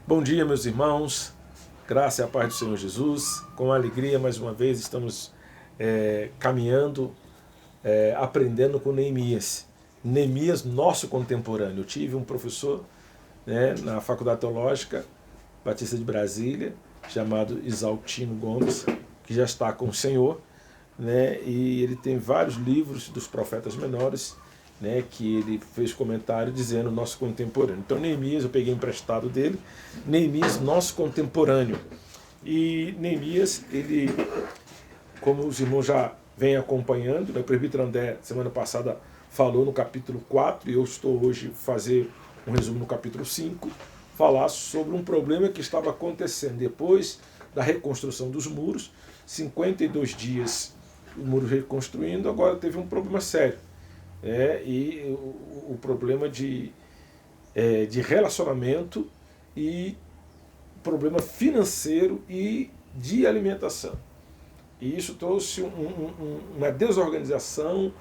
Bom dia, meus irmãos, graça e a paz do Senhor Jesus. Com alegria, mais uma vez, estamos caminhando, aprendendo com Neemias. Neemias, nosso contemporâneo. Eu tive um professor na Faculdade Teológica Batista de Brasília, chamado Isaltino Gomes, que já está com o Senhor, e ele tem vários livros dos profetas menores, que ele fez comentário dizendo nosso contemporâneo. Então Neemias eu peguei emprestado dele, Neemias nosso contemporâneo. E Neemias, ele, como os irmãos já vêm acompanhando, o presbítero André semana passada falou no capítulo 4, e eu estou hoje fazer um resumo no capítulo 5, falar sobre um problema que estava acontecendo depois da reconstrução dos muros, 52 dias o muro reconstruindo, agora teve um problema sério. E o problema de relacionamento e problema financeiro e de alimentação. E isso trouxe uma desorganização,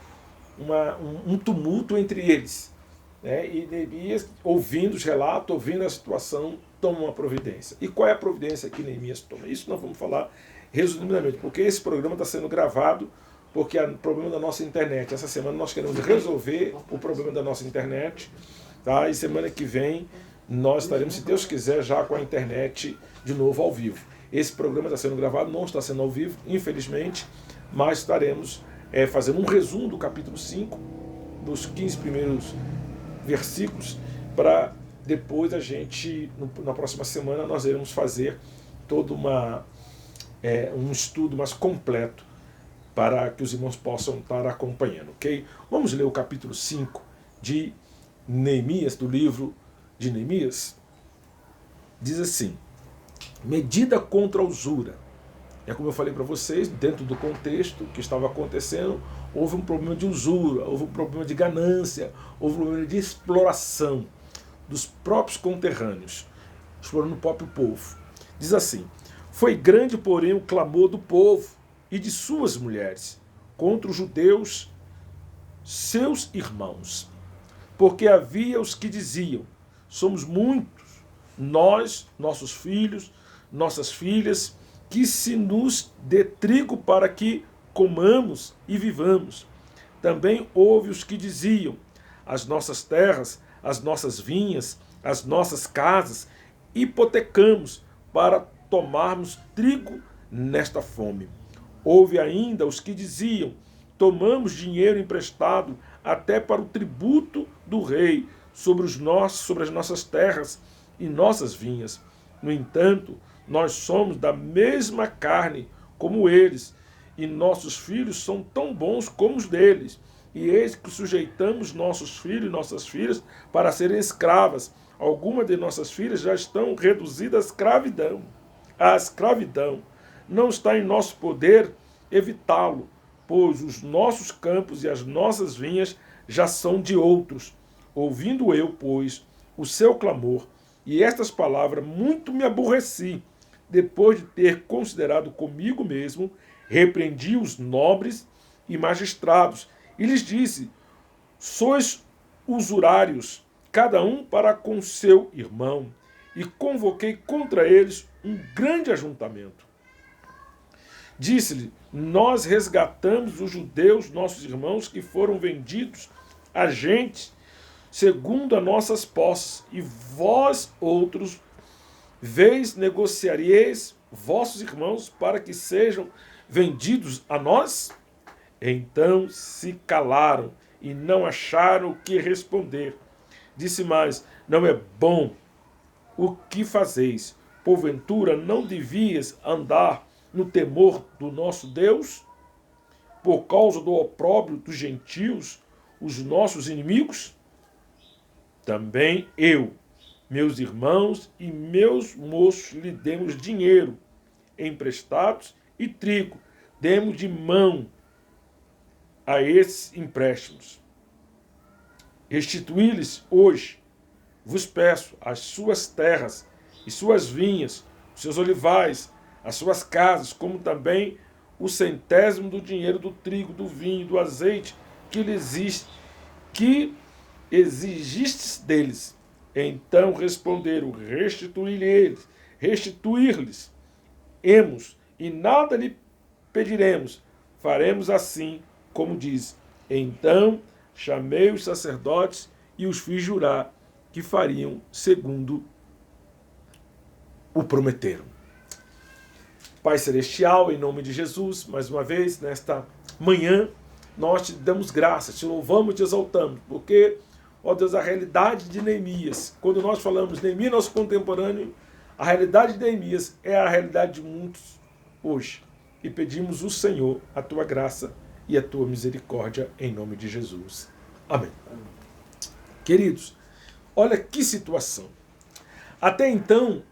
um tumulto entre eles. E Neemias, ouvindo os relatos, ouvindo a situação, toma uma providência. E qual é a providência que Neemias toma? Isso nós vamos falar resumidamente, porque esse programa está sendo gravado porque é o problema da nossa internet. Essa semana nós queremos resolver o problema da nossa internet, tá? E semana que vem nós estaremos, se Deus quiser, já com a internet de novo ao vivo. Esse programa está sendo gravado, não está sendo ao vivo, infelizmente, mas estaremos fazendo um resumo do capítulo 5, dos 15 primeiros versículos, para depois a gente, na próxima semana, nós iremos fazer todo um estudo mais completo para que os irmãos possam estar acompanhando, ok? Vamos ler o capítulo 5 de Neemias, do livro de Neemias. Diz assim: medida contra a usura. Como eu falei para vocês, dentro do contexto que estava acontecendo, houve um problema de usura, houve um problema de ganância, houve um problema de exploração dos próprios conterrâneos, explorando o próprio povo. Diz assim: foi grande, porém, o clamor do povo e de suas mulheres contra os judeus, seus irmãos. Porque havia os que diziam: somos muitos, nós, nossos filhos, nossas filhas, que se nos dê trigo para que comamos e vivamos. Também houve os que diziam: as nossas terras, as nossas vinhas, as nossas casas, hipotecamos para tomarmos trigo nesta fome. Houve ainda os que diziam: tomamos dinheiro emprestado até para o tributo do rei sobre as nossas terras e nossas vinhas. No entanto, nós somos da mesma carne como eles, e nossos filhos são tão bons como os deles. E eis que sujeitamos nossos filhos e nossas filhas para serem escravas. Algumas de nossas filhas já estão reduzidas à escravidão. Não está em nosso poder evitá-lo, pois os nossos campos e as nossas vinhas já são de outros. Ouvindo eu, pois, o seu clamor e estas palavras, muito me aborreci. Depois de ter considerado comigo mesmo, repreendi os nobres e magistrados e lhes disse: sois usurários, cada um para com seu irmão. E convoquei contra eles um grande ajuntamento. Disse-lhe: nós resgatamos os judeus, nossos irmãos, que foram vendidos a gente, segundo as nossas posses, e vós outros, negociareis vossos irmãos para que sejam vendidos a nós? Então se calaram e não acharam o que responder. Disse mais: não é bom o que fazeis. Porventura não devias andar no temor do nosso Deus, por causa do opróbrio dos gentios, os nossos inimigos? Também eu, meus irmãos e meus moços lhe demos dinheiro emprestados e trigo, demos de mão a esses empréstimos. Restituí-lhes hoje, vos peço, as suas terras e suas vinhas, os seus olivais, as suas casas, como também o centésimo do dinheiro do trigo, do vinho, do azeite que exigistes deles. Então responderam, restituir-lhes, emos, e nada lhe pediremos, faremos assim como diz. Então chamei os sacerdotes e os fiz jurar que fariam segundo o prometeram. Pai Celestial, em nome de Jesus, mais uma vez, nesta manhã, nós te damos graças, te louvamos e te exaltamos, porque, ó Deus, a realidade de Neemias, quando nós falamos Neemias, nosso contemporâneo, a realidade de Neemias é a realidade de muitos hoje. E pedimos o Senhor, a tua graça e a tua misericórdia, em nome de Jesus. Amém. Queridos, olha que situação. Até então,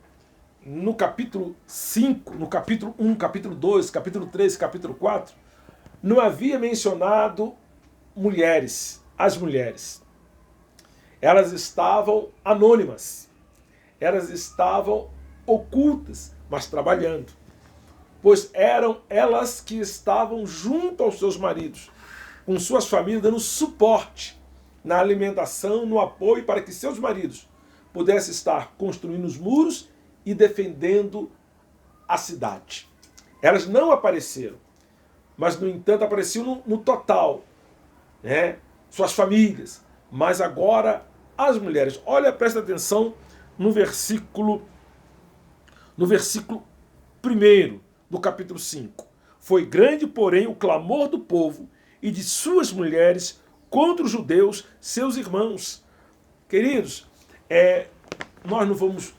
no capítulo 5, no capítulo 1, capítulo 2, capítulo 3, capítulo 4, não havia mencionado mulheres, as mulheres. Elas estavam anônimas, elas estavam ocultas, mas trabalhando. Pois eram elas que estavam junto aos seus maridos, com suas famílias, dando suporte na alimentação, no apoio, para que seus maridos pudessem estar construindo os muros e defendendo a cidade. Elas não apareceram, mas, no entanto, apareciam no total, né? Suas famílias. Mas agora, as mulheres. Olha, presta atenção no versículo 1 do capítulo 5. Foi grande, porém, o clamor do povo e de suas mulheres contra os judeus, seus irmãos. Queridos, nós não vamos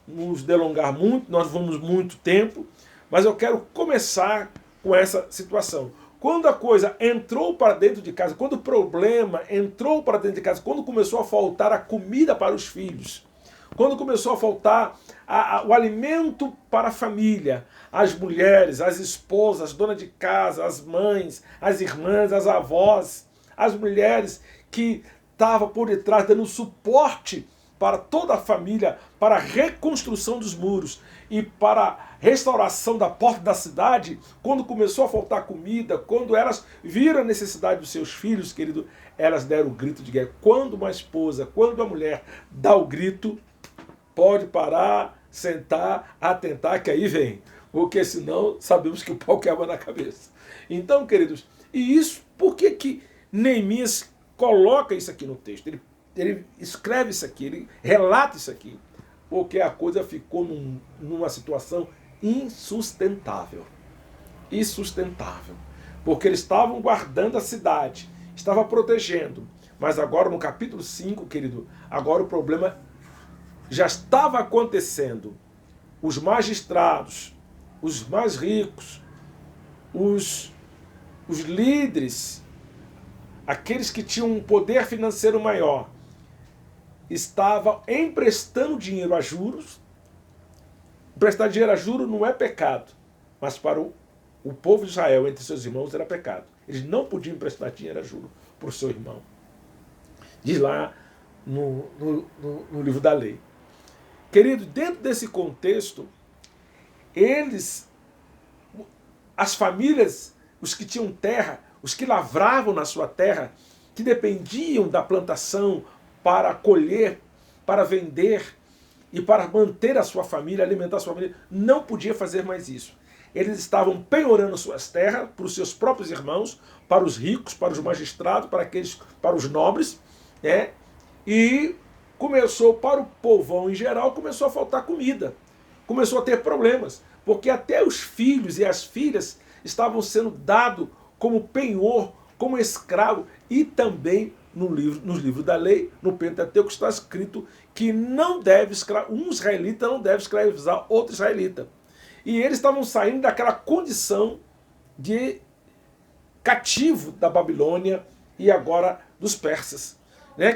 nos delongar muito, nós vamos muito tempo, mas eu quero começar com essa situação. Quando a coisa entrou para dentro de casa, quando o problema entrou para dentro de casa, quando começou a faltar a comida para os filhos, quando começou a faltar o alimento para a família, as mulheres, as esposas, as donas de casa, as mães, as irmãs, as avós, as mulheres que estavam por detrás dando suporte para toda a família, para a reconstrução dos muros e para a restauração da porta da cidade, quando começou a faltar comida, quando elas viram a necessidade dos seus filhos, querido, elas deram o grito de guerra. Quando uma esposa, quando a mulher dá o grito, pode parar, sentar, atentar, que aí vem. Porque senão sabemos que o pau quebra na cabeça. Então, queridos, e isso, por que Neemias coloca isso aqui no texto? Ele escreve isso aqui, ele relata isso aqui, porque a coisa ficou numa situação insustentável. Insustentável. Porque eles estavam guardando a cidade, estavam protegendo. Mas agora, no capítulo 5, querido, agora o problema já estava acontecendo. Os magistrados, os mais ricos, os líderes, aqueles que tinham um poder financeiro maior, estavam emprestando dinheiro a juros. Emprestar dinheiro a juros não é pecado, mas para o povo de Israel, entre seus irmãos, era pecado. Eles não podiam emprestar dinheiro a juros para o seu irmão. Diz lá no livro da lei. Querido, dentro desse contexto, as famílias, os que tinham terra, os que lavravam na sua terra, que dependiam da plantação para colher, para vender e para manter a sua família, alimentar a sua família, não podia fazer mais isso. Eles estavam penhorando suas terras para os seus próprios irmãos, para os ricos, para os magistrados, para os nobres, né? E começou, para o povão em geral, começou a faltar comida. Começou a ter problemas, porque até os filhos e as filhas estavam sendo dados como penhor, como escravo, e também nos livros da lei, no Pentateuco, está escrito que um israelita não deve escravizar outro israelita. E eles estavam saindo daquela condição de cativo da Babilônia e agora dos persas. Né?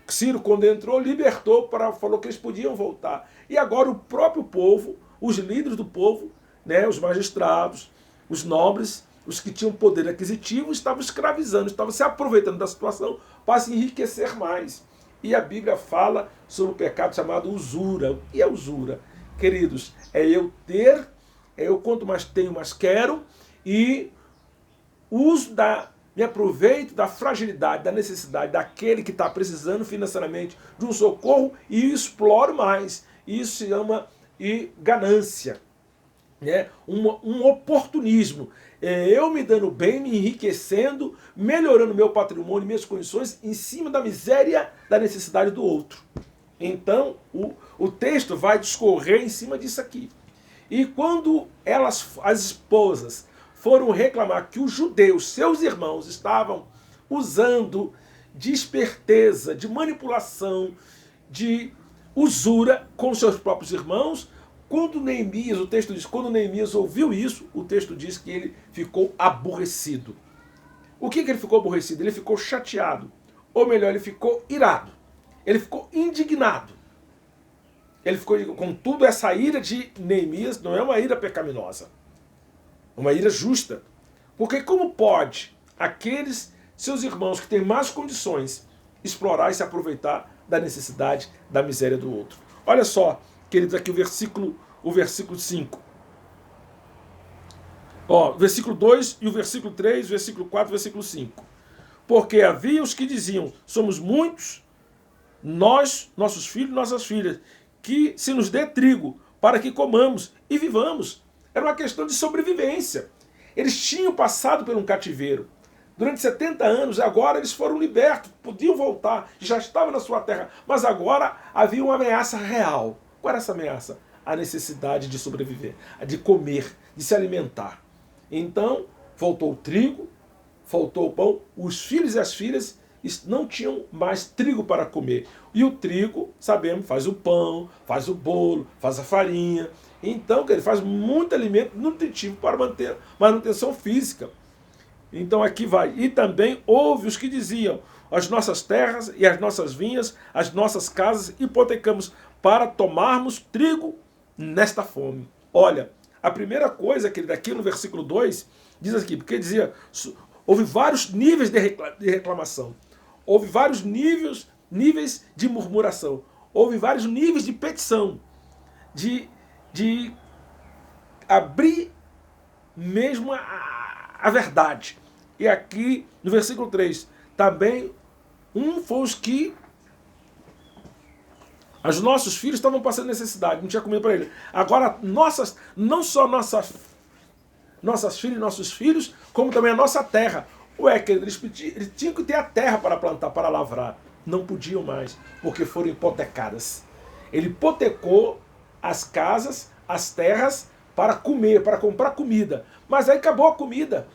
Ciro, quando entrou, libertou, falou que eles podiam voltar. E agora o próprio povo, os líderes do povo, né, os magistrados, os nobres, os que tinham poder aquisitivo, estavam escravizando, estavam se aproveitando da situação para se enriquecer mais. E a Bíblia fala sobre o pecado chamado usura. O que é usura? Queridos, é eu quanto mais tenho, mais quero, e uso me aproveito da fragilidade, da necessidade daquele que está precisando financeiramente de um socorro e exploro mais. Isso se chama ganância, né? Um oportunismo. Eu me dando bem, me enriquecendo, melhorando meu patrimônio, minhas condições, em cima da miséria, da necessidade do outro. Então, o texto vai discorrer em cima disso aqui. E quando as esposas, foram reclamar que os judeus, seus irmãos, estavam usando de esperteza, de manipulação, de usura com seus próprios irmãos, quando Neemias, o texto diz, quando Neemias ouviu isso, o texto diz que ele ficou aborrecido. O que ele ficou aborrecido? Ele ficou chateado. Ou melhor, ele ficou irado. Ele ficou indignado. Ele ficou, contudo, essa ira de Neemias não é uma ira pecaminosa. Uma ira justa. Porque como pode aqueles seus irmãos que têm mais condições explorar e se aproveitar da necessidade, da miséria do outro? Olha só, queridos, aqui o versículo 5. Ó, versículo 2 e o versículo 3, versículo 4 e versículo 5. Porque havia os que diziam, somos muitos, nós, nossos filhos, nossas filhas, que se nos dê trigo para que comamos e vivamos. Era uma questão de sobrevivência. Eles tinham passado por um cativeiro. Durante 70 anos, agora eles foram libertos, podiam voltar, já estavam na sua terra, mas agora havia uma ameaça real. Qual era essa ameaça? A necessidade de sobreviver, de comer, de se alimentar. Então, faltou o trigo, faltou o pão, os filhos e as filhas não tinham mais trigo para comer. E o trigo, sabemos, faz o pão, faz o bolo, faz a farinha. Então, ele faz muito alimento nutritivo para manter manutenção física. Então aqui vai. E também houve os que diziam, as nossas terras e as nossas vinhas, as nossas casas hipotecamos para tomarmos trigo nesta fome. Olha, a primeira coisa que daqui no versículo 2 diz aqui, porque dizia, houve vários níveis de reclamação, houve vários níveis de murmuração, houve vários níveis de petição, de abrir mesmo a verdade. E aqui no versículo 3, também foi os que os nossos filhos estavam passando necessidade, não tinha comida para eles. Agora, não só nossas filhas e nossos filhos, como também a nossa terra. Querido, eles tinham que ter a terra para plantar, para lavrar. Não podiam mais, porque foram hipotecadas. Ele hipotecou as casas, as terras, para comer, para comprar comida. Mas aí acabou a comida.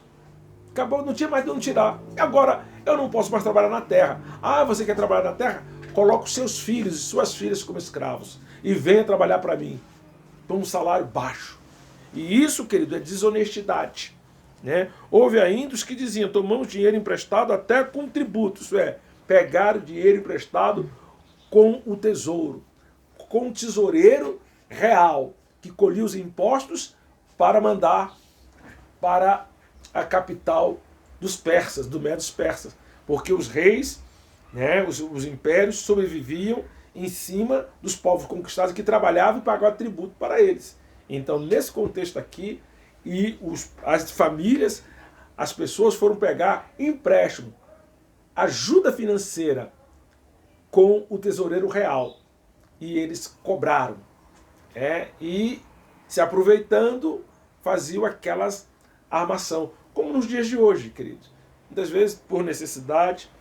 Acabou, não tinha mais de onde tirar. E agora, eu não posso mais trabalhar na terra. Ah, você quer trabalhar na terra? Coloque os seus filhos e suas filhas como escravos. E venha trabalhar para mim. Por um salário baixo. E isso, querido, é desonestidade. Né? Houve ainda os que diziam, tomamos dinheiro emprestado até com tributo. Isso é, pegar o dinheiro emprestado com o tesouro. Com o tesoureiro real, que colhia os impostos para mandar para a capital dos persas, do Medos persas, porque os reis, né, os impérios sobreviviam em cima dos povos conquistados que trabalhavam e pagavam tributo para eles. Então, nesse contexto aqui, as famílias, as pessoas foram pegar empréstimo, ajuda financeira com o tesoureiro real, e eles cobraram. E se aproveitando, faziam aquelas armação, como nos dias de hoje, queridos. Muitas vezes, por necessidade,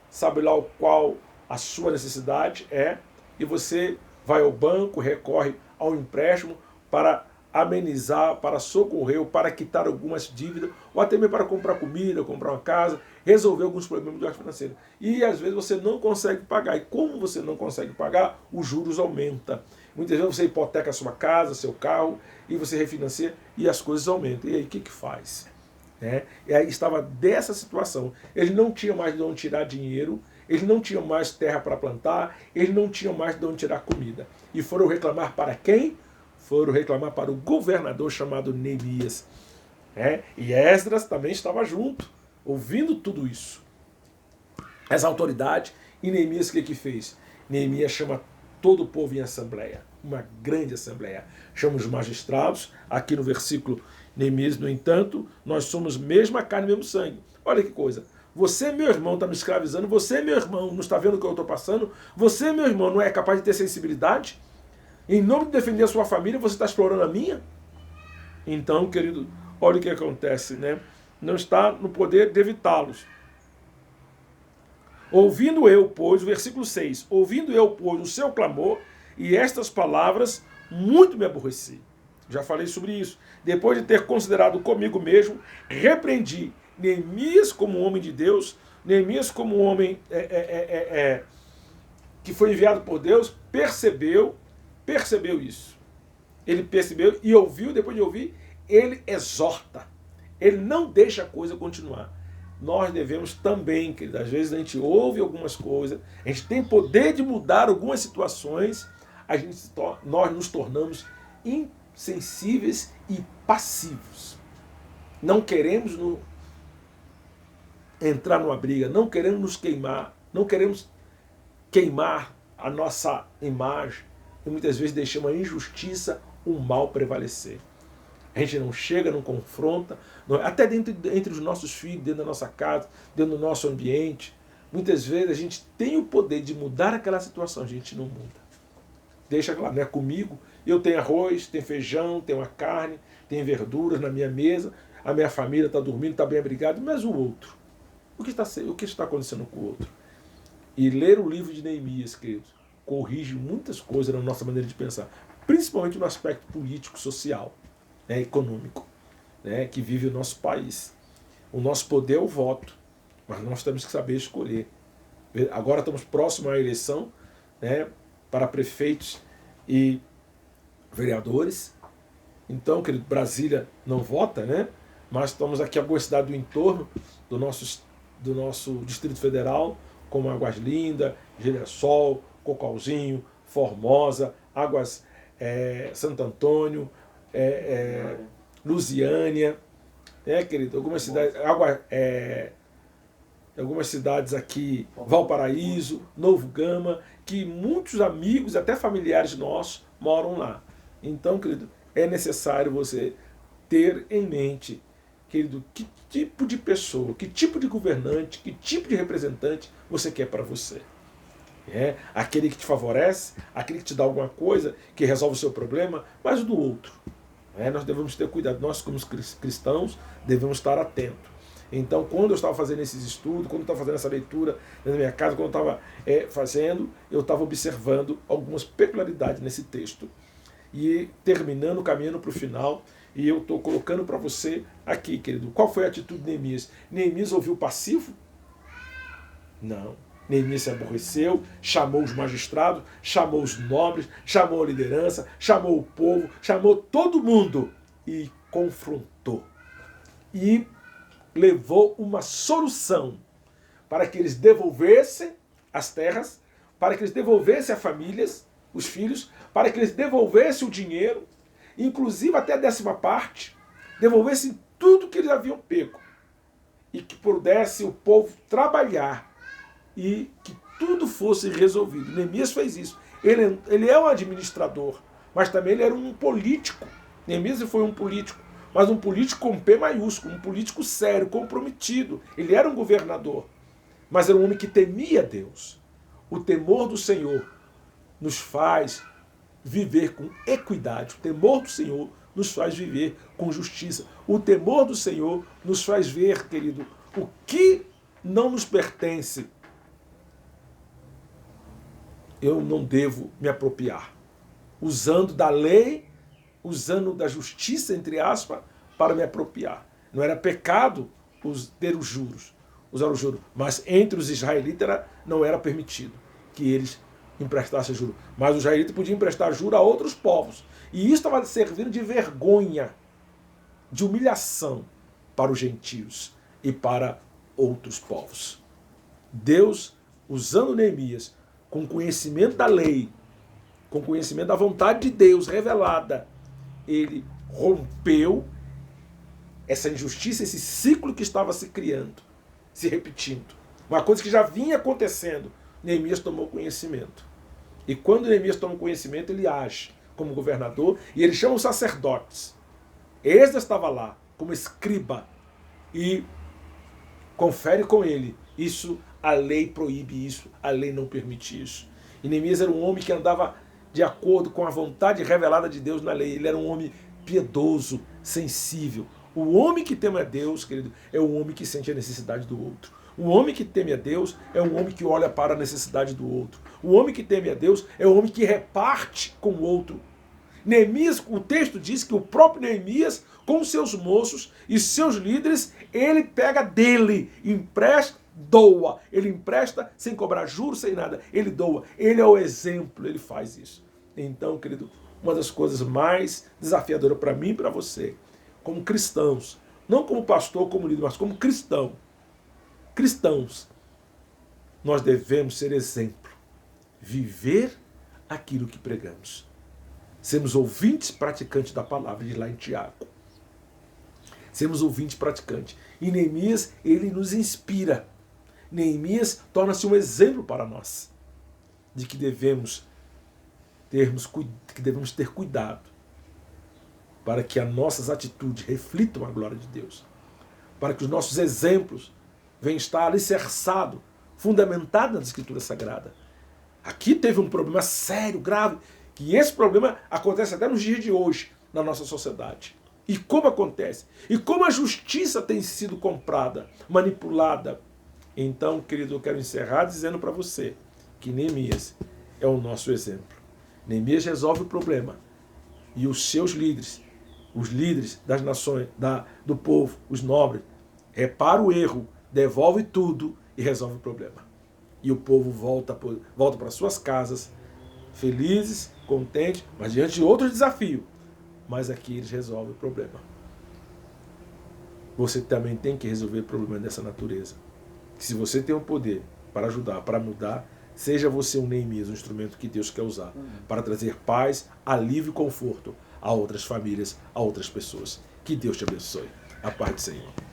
sabe lá qual a sua necessidade é, e você vai ao banco, recorre ao empréstimo para amenizar, para socorrer, ou para quitar algumas dívidas, ou até mesmo para comprar comida, comprar uma casa, resolver alguns problemas de ordem financeira. E às vezes você não consegue pagar. E como você não consegue pagar, os juros aumentam. Muitas vezes você hipoteca a sua casa, seu carro, e você refinancia e as coisas aumentam. E aí o que faz? E aí estava dessa situação. Eles não tinham mais de onde tirar dinheiro, eles não tinham mais terra para plantar, eles não tinham mais de onde tirar comida. E foram reclamar para quem? Foram reclamar para o governador chamado Neemias. E Esdras também estava junto, ouvindo tudo isso. As autoridades, e Neemias o que fez? Neemias chama todo o povo em assembleia. uma grande assembleia. Chama os magistrados, aqui no versículo Neemias, no entanto, nós somos mesma carne, mesmo sangue. Olha que coisa. Você, meu irmão, está me escravizando. Você, meu irmão, não está vendo o que eu estou passando. Você, meu irmão, não é capaz de ter sensibilidade. Em nome de defender a sua família, você está explorando a minha? Então, querido, olha o que acontece, né? Não está no poder de evitá-los. Ouvindo eu, pois, versículo 6, ouvindo eu, pois, o seu clamor e estas palavras, muito me aborreci. Já falei sobre isso. Depois de ter considerado comigo mesmo, repreendi Neemias como homem de Deus, Neemias como um homem que foi enviado por Deus, percebeu isso. Ele percebeu e ouviu, depois de ouvir, ele exorta. Ele não deixa a coisa continuar. Nós devemos também, querido, às vezes a gente ouve algumas coisas, a gente tem poder de mudar algumas situações, nós nos tornamos insensíveis e passivos. Não queremos entrar numa briga, não queremos nos queimar, não queremos queimar a nossa imagem e muitas vezes deixamos a injustiça, o mal prevalecer. A gente não chega, não confronta, até entre os nossos filhos, dentro da nossa casa, dentro do nosso ambiente. Muitas vezes a gente tem o poder de mudar aquela situação, a gente não muda. Deixa claro, não é comigo. Eu tenho arroz, tenho feijão, tenho uma carne, tenho verduras na minha mesa, a minha família está dormindo, está bem abrigada, mas o outro? O que está acontecendo com o outro? E ler o livro de Neemias, queridos, corrige muitas coisas na nossa maneira de pensar, principalmente no aspecto político, social, né, econômico, né, que vive o nosso país. O nosso poder é o voto, mas nós temos que saber escolher. Agora estamos próximos à eleição, né, para prefeitos e vereadores. Então, querido, Brasília não vota, né, mas estamos aqui algumas cidades do entorno do nosso Distrito Federal, como Águas Lindas, Girassol, Cocalzinho, Formosa, Santo Antônio, Lusiânia, querido, algumas cidades aqui, Valparaíso, Novo Gama, que muitos amigos, até familiares nossos, moram lá. Então, querido, é necessário você ter em mente, querido, que tipo de pessoa, que tipo de governante, que tipo de representante você quer para você. Aquele que te favorece, aquele que te dá alguma coisa, que resolve o seu problema, mas o do outro. Nós devemos ter cuidado, nós como cristãos devemos estar atentos. Então, quando eu estava fazendo esses estudos, quando eu estava fazendo essa leitura na minha casa, quando eu estava fazendo, eu estava observando algumas peculiaridades nesse texto. E terminando, caminhando para o final, e eu estou colocando para você aqui, querido, qual foi a atitude de Neemias? Neemias ouviu passivo? Não. Neemias se aborreceu, chamou os magistrados, chamou os nobres, chamou a liderança, chamou o povo, chamou todo mundo e confrontou. E levou uma solução para que eles devolvessem as terras, para que eles devolvessem as famílias, os filhos, para que eles devolvessem o dinheiro, inclusive até a 10ª parte, devolvessem tudo que eles haviam pego e que pudesse o povo trabalhar e que tudo fosse resolvido. Neemias fez isso. Ele é um administrador, mas também ele era um político. Neemias foi um político, mas um político com P maiúsculo, um político sério, comprometido. Ele era um governador, mas era um homem que temia Deus. O temor do Senhor nos faz viver com equidade. O temor do Senhor nos faz viver com justiça. O temor do Senhor nos faz ver, querido, o que não nos pertence, eu não devo me apropriar. Usando da lei, usando da justiça, entre aspas, para me apropriar. Não era pecado ter os juros, usar os juros, mas entre os israelitas não era permitido que eles emprestassem juros. Mas os israelitas podiam emprestar juros a outros povos. E isso estava servindo de vergonha, de humilhação para os gentios e para outros povos. Deus, usando Neemias, com conhecimento da lei, com conhecimento da vontade de Deus revelada, ele rompeu essa injustiça, esse ciclo que estava se criando, se repetindo. Uma coisa que já vinha acontecendo. Neemias tomou conhecimento. E quando Neemias toma conhecimento, ele age como governador e ele chama os sacerdotes. Esdras estava lá como escriba e confere com ele. Isso, a lei proíbe isso, a lei não permite isso. E Neemias era um homem que andava de acordo com a vontade revelada de Deus na lei. Ele era um homem piedoso, sensível. O homem que teme a Deus, querido, é o homem que sente a necessidade do outro. O homem que teme a Deus é um homem que olha para a necessidade do outro. O homem que teme a Deus é um homem que reparte com o outro. Neemias, o texto diz que o próprio Neemias, com seus moços e seus líderes, ele pega dele, empresta, doa. Ele empresta sem cobrar juros, sem nada. Ele doa. Ele é o exemplo, ele faz isso. Então, querido, uma das coisas mais desafiadoras para mim e para você, como cristãos, não como pastor, como líder, mas como cristãos, nós devemos ser exemplo, viver aquilo que pregamos. Sermos ouvintes praticantes da palavra, de lá em Tiago. Sermos ouvintes praticantes. E Neemias, ele nos inspira. Neemias torna-se um exemplo para nós de que devemos ter cuidado para que as nossas atitudes reflitam a glória de Deus, para que os nossos exemplos venham estar alicerçados, fundamentados na Escritura Sagrada. Aqui teve um problema sério, grave, que esse problema acontece até nos dias de hoje na nossa sociedade. E como acontece? E como a justiça tem sido comprada, manipulada. Então, querido, eu quero encerrar dizendo para você que Neemias é o nosso exemplo. Neemias resolve o problema. E os seus líderes, os líderes das nações, do povo, os nobres, repara o erro, devolve tudo e resolve o problema. E o povo volta para suas casas, felizes, contentes, mas diante de outro desafio. Mas aqui eles resolvem o problema. Você também tem que resolver problemas dessa natureza. Se você tem o poder para ajudar, para mudar, seja você um Neemias, um instrumento que Deus quer usar para trazer paz, alívio e conforto a outras famílias, a outras pessoas. Que Deus te abençoe. A paz do Senhor.